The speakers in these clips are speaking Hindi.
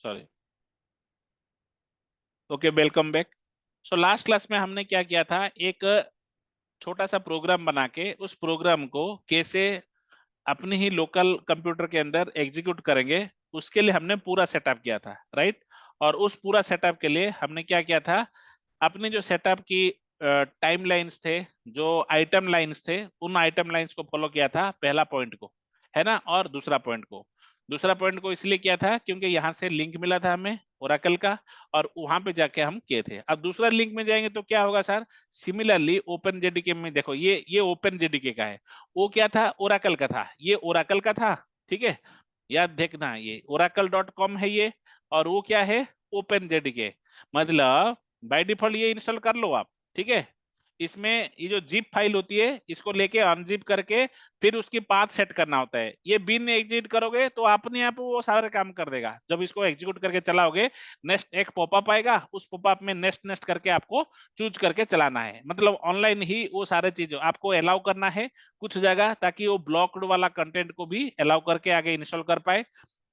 Sorry. Okay, welcome back. So last class में हमने क्या किया था, एक छोटा सा प्रोग्राम बना के उस प्रोग्राम को कैसे अपने ही लोकल कंप्यूटर के अंदर एग्जीक्यूट करेंगे, उसके लिए हमने पूरा सेटअप किया था, राइट। और उस पूरा सेटअप के लिए हमने क्या किया था, अपने जो सेटअप की टाइम लाइंस थे, जो आइटम लाइंस थे, उन आइटम लाइंस को फॉलो किया था, पहला पॉइंट को, है ना। और दूसरा पॉइंट को इसलिए किया था क्योंकि यहाँ से लिंक मिला था हमें ओरेकल का, और वहां पे जाके हम किए थे। अब दूसरा लिंक में जाएंगे तो क्या होगा सर, सिमिलरली ओपन जेडीके में देखो, ये ओपन जेडीके का है, वो क्या था, ओरेकल का था, ये ओरेकल का था, ठीक है। याद देखना, ये oracle.com है ये, और वो क्या है, ओपन जेडीके। मतलब बाय डिफॉल्ट ये इंस्टॉल कर लो आप, ठीक है। इसमें ये जो जिप फाइल होती है, इसको लेके अनजिप करके फिर उसकी पाथ सेट करना होता है। ये बिन एग्जीक्यूट करोगे तो अपने आप वो सारे काम कर देगा। जब इसको एग्जीक्यूट करके चलाओगे, नेक्स्ट एक पॉपअप आएगा, उस पॉपअप में नेक्स्ट नेक्स्ट करके आपको चूज करके चलाना है। मतलब ऑनलाइन ही वो सारे चीज आपको अलाउ करना है कुछ जगह, ताकि वो ब्लॉक्ड वाला कंटेंट को भी अलाउ करके आगे इंस्टॉल कर पाए,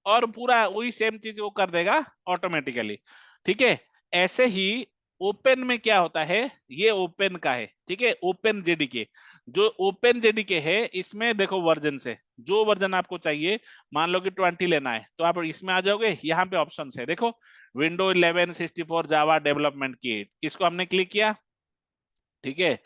और पूरा वही सेम चीज वो कर देगा ऑटोमेटिकली, ठीक है। ऐसे ही ओपन में क्या होता है, ये ओपन का है, ठीक है, ओपन जेडीके। जो ओपन जेडीके है, इसमें देखो वर्जन से, जो वर्जन आपको चाहिए, मान लो कि 20 लेना है, तो आप इसमें आ जाओगे, यहाँ पे ऑप्शन है देखो, विंडो 11 64 जावा डेवलपमेंट किट, इसको हमने क्लिक किया, ठीक है।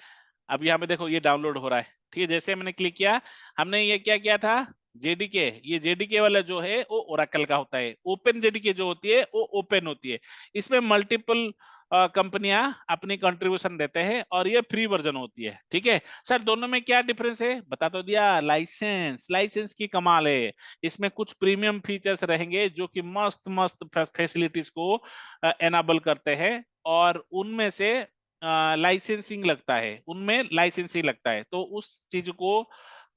अब यहाँ पे देखो ये डाउनलोड हो रहा है, ठीक है। जैसे मैंने क्लिक किया, हमने ये क्या किया था, जेडीके, ये जेडीके वाला जो है वो ओरेकल का होता है। ओपन जेडीके जो होती है वो ओपन होती है। इसमें मल्टीपल कंपनियां अपनी कंट्रीब्यूशन देते हैं, और ये फ्री वर्जन होती है, ठीक है। सर दोनों में क्या डिफरेंस है, बता तो दिया, लाइसेंस की कमाल है। इसमें कुछ प्रीमियम फीचर्स रहेंगे जो कि मस्त मस्त फैसिलिटीज को एनाबल करते हैं, और उनमें से लाइसेंसिंग लगता है, उनमें लाइसेंसिंग लगता है। तो उस चीज को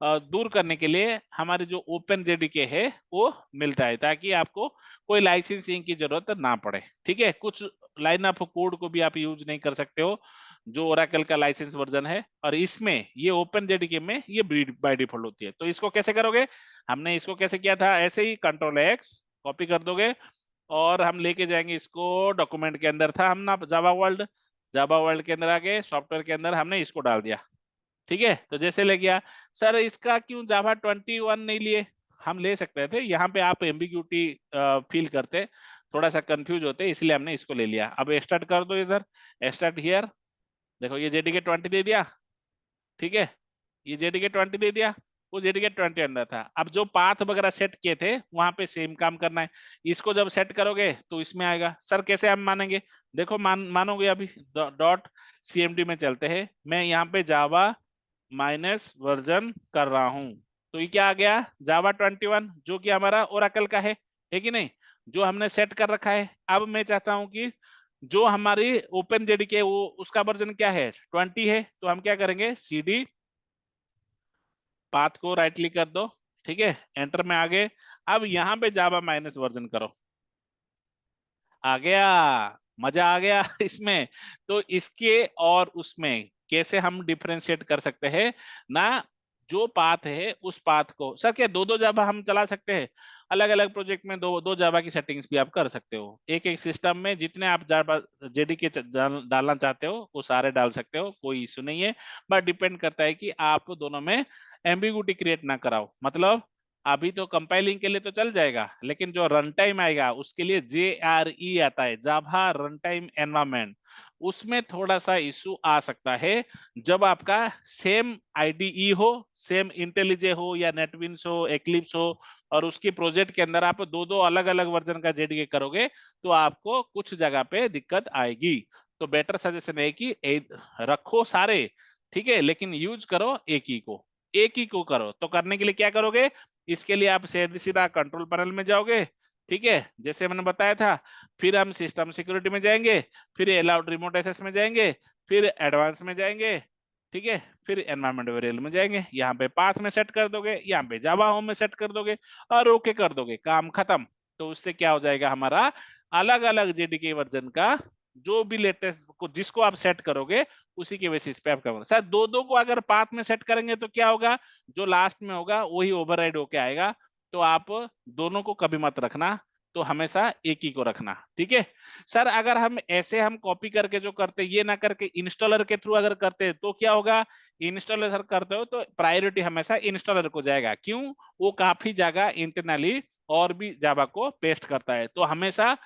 दूर करने के लिए हमारे जो ओपन जेडीके है वो मिलता है, ताकि आपको कोई लाइसेंसिंग की जरूरत ना पड़े, ठीक है। कुछ लाइन ऑफ कोड को भी आप यूज नहीं कर सकते हो जो ओरेकल का लाइसेंस वर्जन है, और इसमें ये ओपन जेडीके में ये बाय डिफॉल्ट होती है। तो इसको कैसे करोगे, हमने इसको कैसे किया था, ऐसे ही कंट्रोल एक्स कॉपी कर दोगे, और हम लेके जाएंगे इसको डॉक्यूमेंट के अंदर था हम ना, जावा वर्ल्ड के अंदर आके सॉफ्टवेयर के अंदर हमने इसको डाल दिया, ठीक है। तो जैसे ले गया, सर इसका क्यों जावा 21 नहीं लिए, हम ले सकते थे, यहाँ पे आप एम्बिग्यूटी फील करते, थोड़ा सा कंफ्यूज होते, इसलिए हमने इसको ले लिया। अब स्टार्ट कर दो इधर, स्टार्ट हियर, देखो ये जेडीके 20 दे दिया, ठीक है। ये जेडीके 20 दे दिया, वो जेडीके 20 अंदर था। अब जो पाथ वगैरह सेट किए थे वहां पे सेम काम करना है। इसको जब सेट करोगे तो इसमें आएगा। सर कैसे हम मानेंगे, देखो मानोगे अभी, डॉट सीएमडी में चलते हैं, मैं यहाँ पे जावा माइनस वर्जन कर रहा हूँ, तो ये क्या आ गया, जावा 21, जो कि हमारा ओरेकल का है कि नहीं, जो हमने सेट कर रखा है। अब मैं चाहता हूं कि जो हमारी ओपन जेडीके वो उसका वर्जन क्या है, 20 है, तो हम क्या करेंगे, सीडी पाथ को राइट क्लिक कर दो, ठीक है, एंटर में आ गए। अब यहाँ पे जावा माइनस वर्जन करो, आ गया, मजा आ गया इसमें। तो इसके और उसमें कैसे हम डिफरेंशिएट कर सकते हैं ना, जो पाथ है उस पाथ को, सर क्या दो दो जावा हम चला सकते हैं, अलग अलग प्रोजेक्ट में दो दो जावा की सेटिंग्स भी आप कर सकते हो। एक एक सिस्टम में जितने आप जावा जेडीके डालना चाहते हो वो सारे डाल सकते हो, कोई इशू नहीं है। बट डिपेंड करता है कि आप दोनों में एम्बिगुइटी क्रिएट ना कराओ। मतलब अभी तो कंपाइलिंग के लिए तो चल जाएगा, लेकिन जो रन टाइम आएगा उसके लिए JRE आता है, जावा रन टाइम एनवायरमेंट, उसमें थोड़ा सा इशू आ सकता है। जब आपका सेम आईडीई हो, सेम इंटेलिजे हो या नेटविंस हो, एक्लिप्स हो, और उसकी प्रोजेक्ट के अंदर आप दो दो अलग अलग वर्जन का जेडीके करोगे, तो आपको कुछ जगह पे दिक्कत आएगी। तो बेटर सजेशन है कि रखो सारे, ठीक है, लेकिन यूज करो एक ही को करो। तो करने के लिए क्या करोगे, इसके लिए आप सीधा सीधा कंट्रोल पैनल में जाओगे, ठीक है, जैसे मैंने बताया था। फिर हम सिस्टम सिक्योरिटी में जाएंगे, फिर अलाउड रिमोट एक्सेस में जाएंगे, फिर एडवांस में जाएंगे, ठीक है, फिर एनवायरमेंट वेरिएबल में जाएंगे, यहाँ पे पाथ में सेट कर दोगे, यहाँ पे जावा होम में सेट कर दोगे, और ओके कर दोगे, काम खत्म। तो उससे क्या हो जाएगा, हमारा अलग अलग जेडीके वर्जन का जो भी लेटेस्ट को जिसको आप सेट करोगे उसी के बेसिस पे आप करोगे। सर दो दो को अगर पाथ में सेट करेंगे तो क्या होगा, जो लास्ट में होगा वही ओवरराइड होके आएगा। तो आप दोनों को कभी मत रखना। तो हमेशा एक ही को रखना, ठीक है। सर अगर हम ऐसे हम कॉपी करके जो करते ये ना करके इंस्टॉलर के थ्रू अगर करते हैं तो क्या होगा, इंस्टॉलर सर करते हो तो प्रायोरिटी हमेशा इंस्टॉलर को जाएगा, क्यों, वो काफी जगह इंटरनली और भी जावा को पेस्ट करता है। तो हमेशा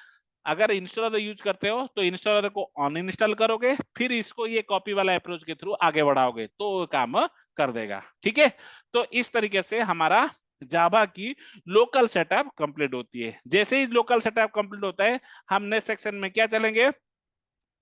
अगर इंस्टॉलर यूज करते हो तो इंस्टॉलर को ऑन इंस्टॉल करोगे, फिर इसको ये कॉपी वाला अप्रोच के थ्रू आगे बढ़ाओगे तो वो काम कर देगा, ठीक है। तो इस तरीके से हमारा जावा की लोकल सेटअप कंप्लीट होती है। जैसे ही लोकल सेटअप कंप्लीट होता है, हम नेक्स्ट सेक्शन में क्या चलेंगे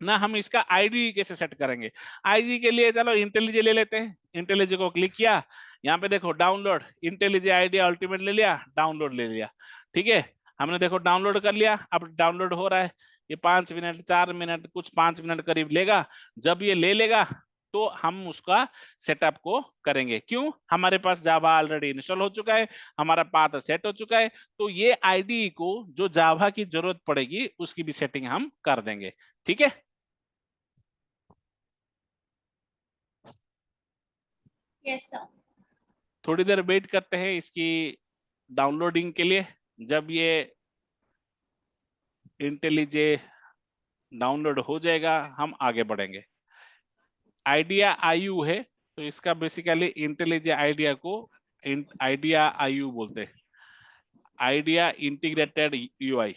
ना, हम इसका आईडी कैसे सेट करेंगे। आईडी के लिए चलो इंटेलिजे ले लेते हैं। इंटेलिजे को क्लिक किया, यहाँ पे देखो डाउनलोड इंटेलिजे आईडी अल्टीमेट ले लिया, डाउनलोड ले लिया, ठीक है। हमने देखो डाउनलोड कर लिया, अब डाउनलोड हो रहा है। ये 5 मिनट 4 मिनट कुछ 5 मिनट करीब लेगा। जब ये ले लेगा तो हम उसका सेटअप को करेंगे, क्यों, हमारे पास जावा ऑलरेडी इंस्टॉल हो चुका है, हमारा पाथ सेट हो चुका है। तो ये आईडी को जो जावा की जरूरत पड़ेगी उसकी भी सेटिंग हम कर देंगे, ठीक है। Yes sir. थोड़ी देर वेट करते हैं इसकी डाउनलोडिंग के लिए। जब ये इंटेलिजे डाउनलोड हो जाएगा हम आगे बढ़ेंगे। आइडिया आईयू है, तो इसका बेसिकली इंटेलिजे आइडिया को आइडिया आईयू बोलते हैं, आइडिया इंटीग्रेटेड यूआई।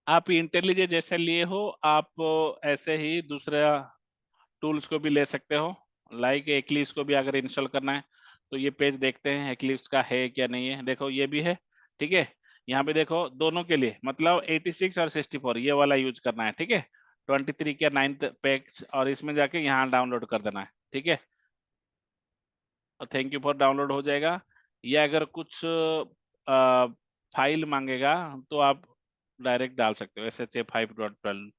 आप इंटेलिजे जैसे लिए हो, आप ऐसे ही दूसरा टूल्स को भी ले सकते हो। लाइक एक्लिप्स को भी अगर इंस्टॉल करना है तो ये पेज देखते हैं एक्लिप्स का है क्या नहीं है। देखो ये भी है, ठीक है। यहाँ पे देखो दोनों के लिए मतलब 86 और 64 ये वाला यूज करना है, ठीक है। 23 का 9th पेज और इसमें जाके यहाँ डाउनलोड कर देना है, ठीक है। और थैंक यू फॉर डाउनलोड हो जाएगा। ये अगर कुछ फाइल मांगेगा तो आप डायरेक्ट डाल सकते हो SHA5.12।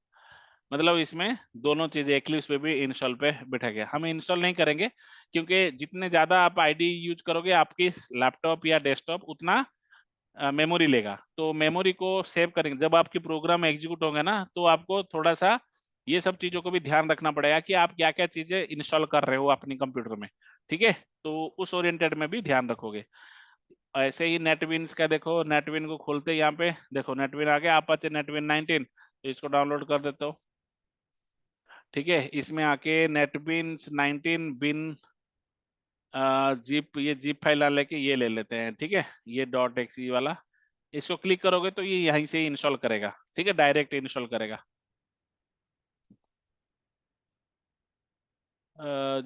मतलब इसमें दोनों चीजें एक्लिप्स पे भी इंस्टॉल पे बैठा गया। हम इंस्टॉल नहीं करेंगे क्योंकि जितने ज्यादा आप आईडी यूज करोगे आपकी लैपटॉप या डेस्कटॉप उतना मेमोरी लेगा। तो मेमोरी को सेव करेंगे जब आपकी प्रोग्राम एग्जीक्यूट होंगे ना, तो आपको थोड़ा सा ये सब चीजों को भी ध्यान रखना पड़ेगा कि आप क्या क्या चीजें इंस्टॉल कर रहे हो अपनी कंप्यूटर में, ठीक है। तो उस ओरिएंटेड में भी ध्यान रखोगे। ऐसे ही नेटविन्स का देखो, नेटविन को खोलते यहाँ पे देखो नेटविन आ गया, अपाचे नेटविन 19, तो इसको डाउनलोड कर देते हो, ठीक है। इसमें आके नेटबीन्स 19 बिन जिप, ये जिप फाइल लेके ये ले लेते हैं, ठीक है। ये .exe वाला, इसको क्लिक करोगे तो ये यहीं से ही इंस्टॉल करेगा, ठीक है, डायरेक्ट इंस्टॉल करेगा।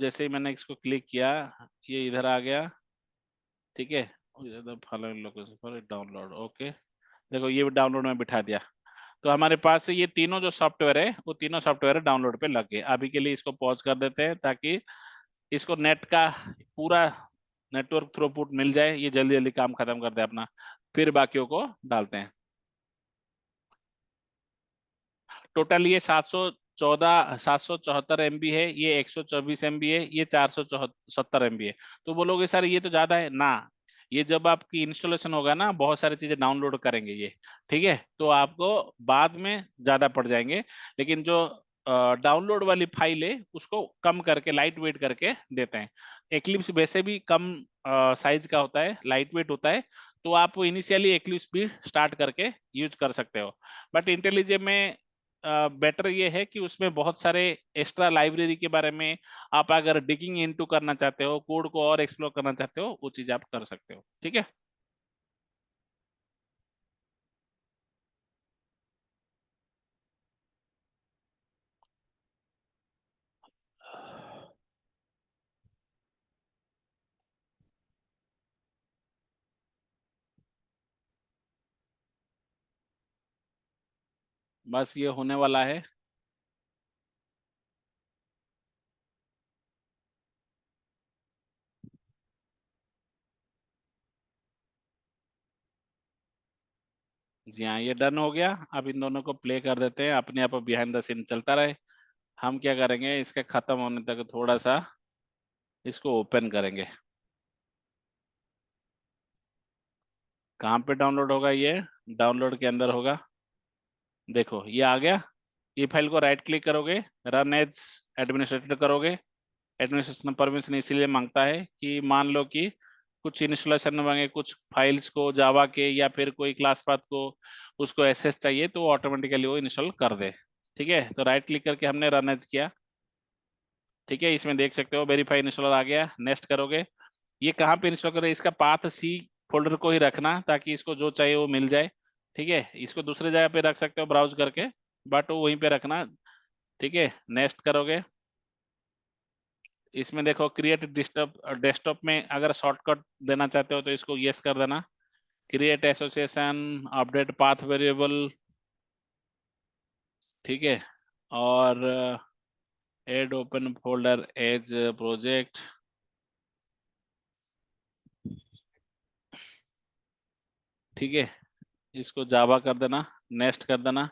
जैसे ही मैंने इसको क्लिक किया ये इधर आ गया, ठीक है। फॉलोइंग लोकेशन पर डाउनलोड, ओके। देखो ये डाउनलोड में बिठा दिया। तो हमारे पास से ये तीनों जो सॉफ्टवेयर है वो तीनों सॉफ्टवेयर डाउनलोड पे लग गए। अभी के लिए इसको पॉज कर देते हैं ताकि इसको नेट का पूरा नेटवर्क थ्रूपुट मिल जाए, ये जल्दी जल्दी काम खत्म कर दे अपना, फिर बाकियों को डालते हैं। टोटल ये 774 MB है, ये 124 MB है, ये 470 MB है। तो बोलोगे सर ये तो ज्यादा है ना, ये जब आपकी इंस्टॉलेशन होगा ना बहुत सारी चीजें डाउनलोड करेंगे ये, ठीक है, तो आपको बाद में ज्यादा पड़ जाएंगे। लेकिन जो डाउनलोड वाली फाइल है उसको कम करके लाइट वेट करके देते हैं। एक्लिप्स वैसे भी कम साइज का होता है, लाइट वेट होता है। तो आप इनिशियली एक्लिप्स भी स्टार्ट करके यूज कर सकते हो। बट इंटेलिजे में बेटर ये है कि उसमें बहुत सारे एक्स्ट्रा लाइब्रेरी के बारे में आप अगर डिगिंग इनटू करना चाहते हो, कोड को और एक्सप्लोर करना चाहते हो, वो चीज आप कर सकते हो, ठीक है। बस ये होने वाला है। जी हाँ, ये डन हो गया। अब इन दोनों को प्ले कर देते हैं, अपने आप बिहाइंड द सीन चलता रहे। हम क्या करेंगे, इसके खत्म होने तक थोड़ा सा इसको ओपन करेंगे। कहाँ पे डाउनलोड होगा ये? डाउनलोड के अंदर होगा। देखो ये आ गया। ये फाइल को राइट क्लिक करोगे, रन एज एडमिनिस्ट्रेटर करोगे। एडमिनिस्ट्रेशन परमिशन इसीलिए मांगता है कि मान लो कि कुछ इंस्टॉलेशन मांगे, कुछ फाइल्स को जावा के या फिर कोई क्लास पाथ को उसको एक्सेस चाहिए, तो ऑटोमेटिकली वो इंस्टॉल कर दे। ठीक है, तो राइट क्लिक करके हमने रन एज किया। ठीक है, इसमें देख सकते हो वेरीफाई इंस्टॉलर आ गया। नेक्स्ट करोगे। ये कहाँ पे इंस्टॉल करोगे, इसका पाथ सी फोल्डर को ही रखना, ताकि इसको जो चाहिए वो मिल जाए। ठीक है, इसको दूसरे जगह पे रख सकते हो ब्राउज करके, बट वो वहीं पे रखना। ठीक है, नेक्स्ट करोगे। इसमें देखो क्रिएट डेस्कटॉप, डेस्कटॉप में अगर शॉर्टकट देना चाहते हो तो इसको यस कर देना। Create association, update path variable. ठीक है, और add open folder as project. ठीक है, इसको जावा कर देना। नेक्स्ट कर देना।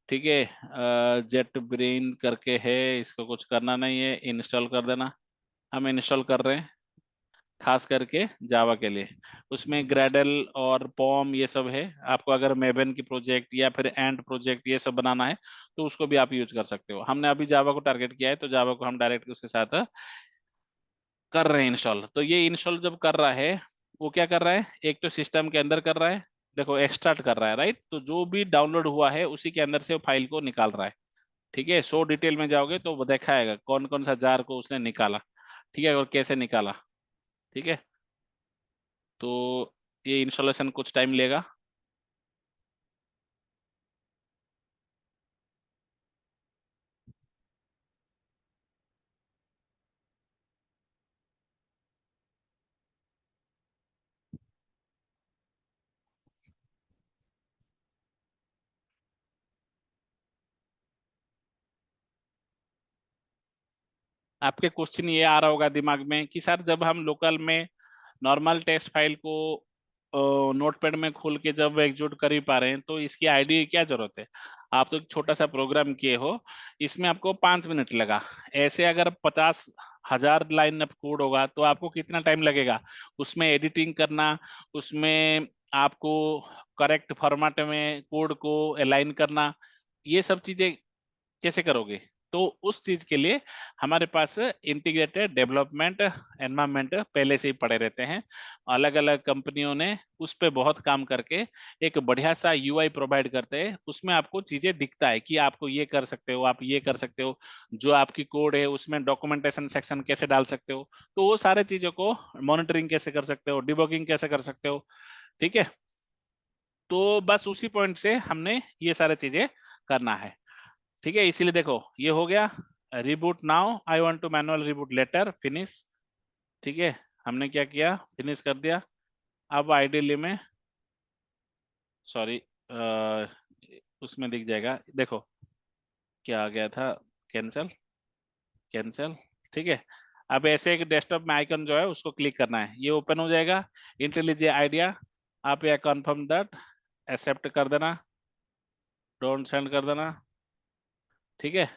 ठीक है, जेट ब्रेन करके है, इसको कुछ करना नहीं है, इंस्टॉल कर देना। हम इंस्टॉल कर रहे हैं, खास करके जावा के लिए। उसमें ग्रेडल और पॉम ये सब है। आपको अगर मेबन की प्रोजेक्ट या फिर एंड प्रोजेक्ट ये सब बनाना है तो उसको भी आप यूज कर सकते हो। हमने अभी जावा को टारगेट किया है, तो जावा को हम डायरेक्ट उसके साथ कर रहे हैं इंस्टॉल। तो ये इंस्टॉल जब कर रहा है, वो क्या कर रहा है, एक तो सिस्टम के अंदर कर रहा है। देखो एक्सट्रैक्ट कर रहा है, राइट? तो जो भी डाउनलोड हुआ है उसी के अंदर से वो फाइल को निकाल रहा है। ठीक है, सो डिटेल में जाओगे तो वो दिखाएगा कौन कौन सा जार को उसने निकाला। ठीक है, और कैसे निकाला। ठीक है, तो ये इंस्टॉलेशन कुछ टाइम लेगा। आपके क्वेश्चन ये आ रहा होगा दिमाग में कि सर जब हम लोकल में नॉर्मल टेक्स्ट फाइल को नोटपैड में खोल के जब एग्जीक्यूट कर ही पा रहे हैं, तो इसकी आईडी की क्या जरूरत है? आप तो एक छोटा सा प्रोग्राम किए हो, इसमें आपको 5 मिनट लगा। ऐसे अगर 50,000 लाइन ऑफ कोड होगा तो आपको कितना टाइम लगेगा उसमें एडिटिंग करना, उसमें आपको करेक्ट फॉर्मेट में कोड को अलाइन करना, ये सब चीजें कैसे करोगे? तो उस चीज के लिए हमारे पास इंटीग्रेटेड डेवलपमेंट एनवायरनमेंट पहले से ही पड़े रहते हैं। अलग अलग कंपनियों ने उस पे बहुत काम करके एक बढ़िया सा यूआई प्रोवाइड करते हैं। उसमें आपको चीजें दिखता है कि आपको ये कर सकते हो, आप ये कर सकते हो। जो आपकी कोड है उसमें डॉक्यूमेंटेशन सेक्शन कैसे डाल सकते हो, तो वो सारे चीजों को मॉनिटरिंग कैसे कर सकते हो, डिबगिंग कैसे कर सकते हो। ठीक है, तो बस उसी पॉइंट से हमने ये सारे चीजें करना है। ठीक है, इसीलिए देखो ये हो गया। Reboot now, I want to manual reboot later, finish. ठीक है, हमने क्या किया, फिनिश कर दिया। अब आइडियली में, सॉरी, उसमें दिख जाएगा, देखो क्या आ गया था, कैंसल, कैंसल। ठीक है, अब ऐसे एक डेस्कटॉप में आइकन जो है उसको क्लिक करना है, ये ओपन हो जाएगा। इंटेलिजे आइडिया, आप यह कंफर्म दैट, एक्सेप्ट कर देना, डोंट सेंड कर देना। ठीक है,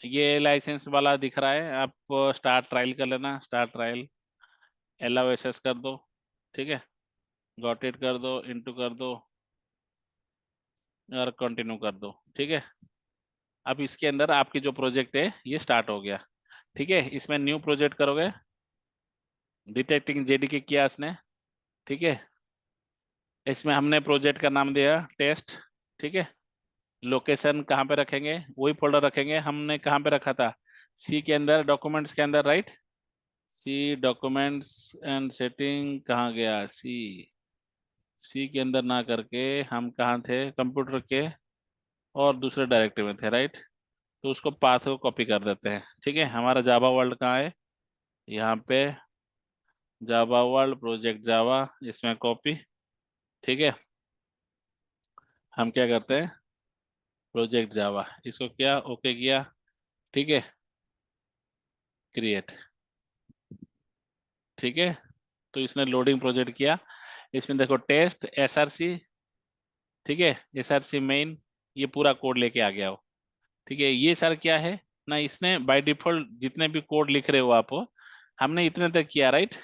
ये लाइसेंस वाला दिख रहा है, आप स्टार्ट ट्रायल कर लेना, स्टार्ट ट्रायल, एलाउ एसेस कर दो। ठीक है, गॉट इट कर दो, इनटू कर दो, और कंटिन्यू कर दो। ठीक है, अब इसके अंदर आपकी जो प्रोजेक्ट है ये स्टार्ट हो गया। ठीक है, इसमें न्यू प्रोजेक्ट करोगे, डिटेक्टिंग जेडीके किया इसने। ठीक है, इसमें हमने प्रोजेक्ट का नाम दिया टेस्ट। ठीक है, लोकेशन कहाँ पे रखेंगे, वही फोल्डर रखेंगे हमने कहाँ पे रखा था, सी के अंदर, डॉक्यूमेंट्स के अंदर, right? C documents and setting कहाँ गया, सी, सी के अंदर ना करके हम कहाँ थे, कंप्यूटर के और दूसरे डायरेक्टरी में थे, राइट? तो उसको पाथ को कॉपी कर देते हैं। ठीक है, हमारा जावा वर्ल्ड कहाँ है, यहाँ पे, जावा वर्ल्ड प्रोजेक्ट जावा, इसमें कॉपी। ठीक है, हम क्या करते हैं, प्रोजेक्ट जावा, इसको क्या ओके किया। ठीक है, क्रिएट। ठीक है, तो इसने लोडिंग प्रोजेक्ट किया। इसमें देखो टेस्ट एसआरसी, ठीक है, एसआरसी मेन, ये पूरा कोड लेके आ गया हो। ठीक है, ये सर क्या है ना, इसने बाय डिफॉल्ट जितने भी कोड लिख रहे हो आप, हमने इतने तक किया, राइट।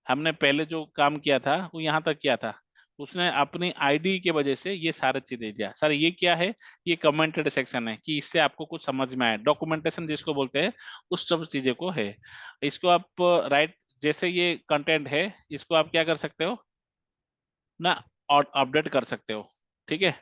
हमने पहले जो काम किया था वो यहाँ तक किया था। उसने अपनी आईडी की वजह से ये सारे चीज दे दिया। सर ये क्या है, ये कमेंटेड सेक्शन है कि इससे आपको कुछ समझ में आए, डॉक्यूमेंटेशन जिसको बोलते हैं उस सब चीजें को है। इसको आप राइट, जैसे ये कंटेंट है इसको आप क्या कर सकते हो ना, और अपडेट कर सकते हो। ठीक है,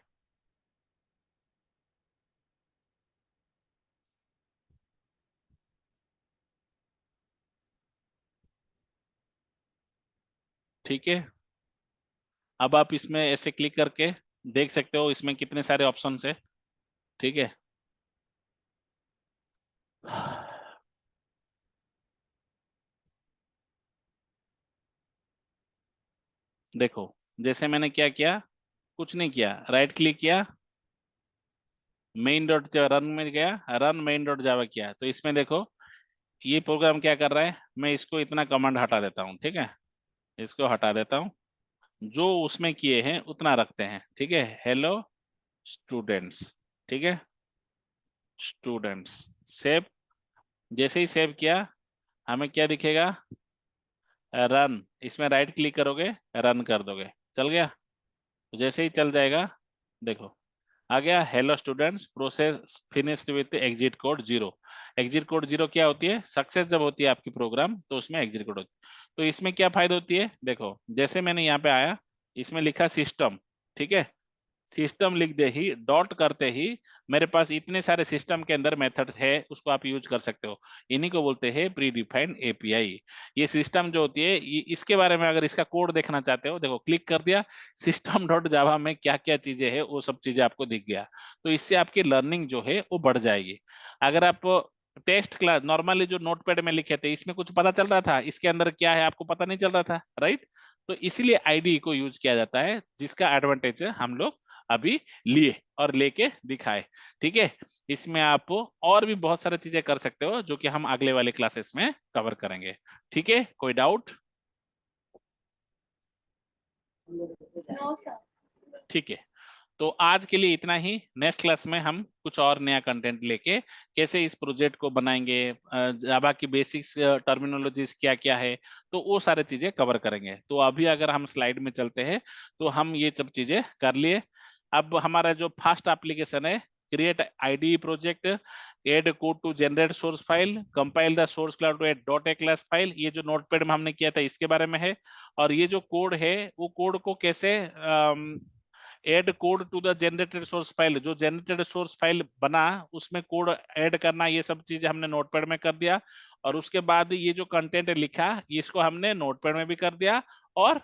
ठीक है। अब आप इसमें ऐसे क्लिक करके देख सकते हो इसमें कितने सारे ऑप्शंस है। ठीक है, देखो जैसे मैंने क्या किया, कुछ नहीं किया, राइट क्लिक किया, मेन डॉट रन में गया, रन मेन डॉट जावा किया, तो इसमें देखो ये प्रोग्राम क्या कर रहा है। मैं इसको इतना कमांड हटा देता हूँ, ठीक है, इसको हटा देता हूँ, जो उसमें किए हैं उतना रखते हैं। ठीक है, हेलो स्टूडेंट्स, ठीक है, स्टूडेंट्स, सेव। जैसे ही सेव किया हमें क्या दिखेगा, रन, इसमें राइट क्लिक करोगे, रन कर दोगे, चल गया। तो जैसे ही चल जाएगा, देखो आ गया, hello students process finished with exit code 0। Exit code 0 क्या होती है, सक्सेस जब होती है आपकी प्रोग्राम तो उसमें एग्जिट कोड होती है। तो इसमें क्या फायदा होती है, देखो जैसे मैंने यहाँ पे आया, इसमें लिखा सिस्टम, ठीक है, सिस्टम लिख दे ही, डॉट करते ही मेरे पास इतने सारे सिस्टम के अंदर मेथड्स है, उसको आप यूज कर सकते हो। इन्हीं को बोलते हैं प्री डिफाइंड एपीआई। ये सिस्टम जो होती है, इसके बारे में अगर इसका कोड देखना चाहते हो, देखो क्लिक कर दिया, सिस्टम डॉट जावा में क्या क्या चीजें है वो सब चीजें आपको दिख गया। तो इससे आपकी लर्निंग जो है वो बढ़ जाएगी। अगर आप टेस्ट क्लास नॉर्मली जो नोटपैड में लिखे थे, इसमें कुछ पता चल रहा था इसके अंदर क्या है, आपको पता नहीं चल रहा था, राइट। तो इसीलिए आईडी को यूज किया जाता है, जिसका एडवांटेज हम लोग अभी लिए और लेके दिखाए। ठीक है, इसमें आप और भी बहुत सारी चीजें कर सकते हो जो कि हम अगले वाले क्लासेस में कवर करेंगे। ठीक है, कोई डाउट? No, sir. ठीक है, तो आज के लिए इतना ही। नेक्स्ट क्लास में हम कुछ और नया कंटेंट लेके कैसे इस प्रोजेक्ट को बनाएंगे, जावा की बेसिक्स टर्मिनोलॉजीज क्या क्या है, तो वो सारे चीजें कवर करेंगे। तो अभी अगर हम स्लाइड में चलते हैं तो हम ये सब चीजें कर लिए। अब हमारा जो फर्स्ट एप्लीकेशन है, create ID project, add code to generate source file, compile the source cloud to add dot A class file, ये जो नोटपैड में हमने किया था इसके बारे में है। और ये जो कोड है वो कोड को कैसे add code to the generated source file, जो जनरेटेड सोर्स फाइल बना उसमें कोड ऐड करना, ये सब चीजें हमने नोटपैड में कर दिया। और उसके बाद ये जो कंटेंट लिखा इसको हमने नोटपैड में भी कर दिया। और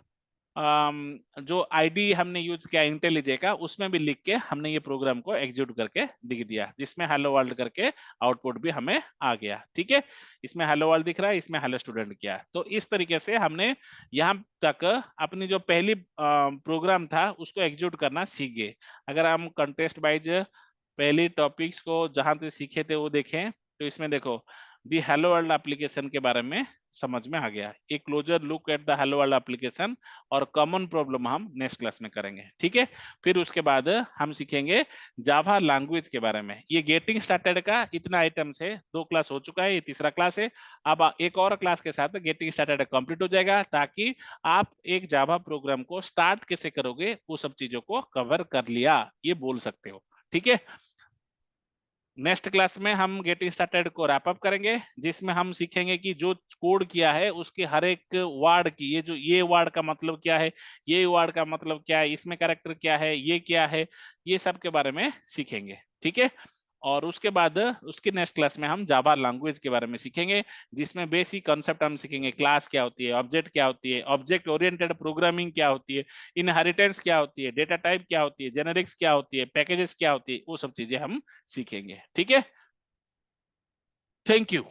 जो आईडी हमने यूज किया इंटेलिजे का, उसमें भी लिख के हमने ये प्रोग्राम को एग्जीक्यूट करके दिख दिया, जिसमें हेलो वर्ल्ड करके आउटपुट भी हमें आ गया। ठीक है, इसमें हेलो वर्ल्ड दिख रहा है, इसमें हेलो स्टूडेंट किया। तो इस तरीके से हमने यहाँ तक अपनी जो पहली प्रोग्राम था उसको एग्जीक्यूट करना सीख गए। अगर हम कंटेस्ट वाइज पहली टॉपिक्स को जहां से सीखे थे वो देखें, तो इसमें देखो दी हेलो वर्ल्ड एप्लीकेशन के बारे में समझ में आ गया, एक closure look at the hello world application. और कॉमन प्रॉब्लम हम नेक्स्ट क्लास में करेंगे। ठीक है, फिर उसके बाद हम सीखेंगे जावा लैंग्वेज के बारे में। ये गेटिंग स्टार्टेड का इतना आइटम्स है, 2 क्लास हो चुका है, ये तीसरा क्लास है। अब एक और क्लास के साथ गेटिंग स्टार्टेड कंप्लीट हो जाएगा, ताकि आप एक जावा प्रोग्राम को स्टार्ट कैसे करोगे वो सब चीजों को कवर कर लिया, ये बोल सकते हो। ठीक है, नेक्स्ट क्लास में हम गेटिंग स्टार्टेड को रैप अप करेंगे, जिसमें हम सीखेंगे कि जो कोड किया है उसके हर एक वर्ड की, ये जो ये वर्ड का मतलब क्या है, ये वर्ड का मतलब क्या है, इसमें कैरेक्टर क्या है, ये क्या है, ये सब के बारे में सीखेंगे। ठीक है, और उसके बाद उसके नेक्स्ट क्लास में हम जावा लैंग्वेज के बारे में सीखेंगे, जिसमें बेसिक कॉन्सेप्ट हम सीखेंगे, क्लास क्या होती है, ऑब्जेक्ट क्या होती है, ऑब्जेक्ट ओरिएंटेड प्रोग्रामिंग क्या होती है, इनहेरिटेंस क्या होती है, डेटा टाइप क्या होती है, जेनेरिक्स क्या होती है, पैकेजेस क्या होती है, वो सब चीजें हम सीखेंगे। ठीक है, थैंक यू।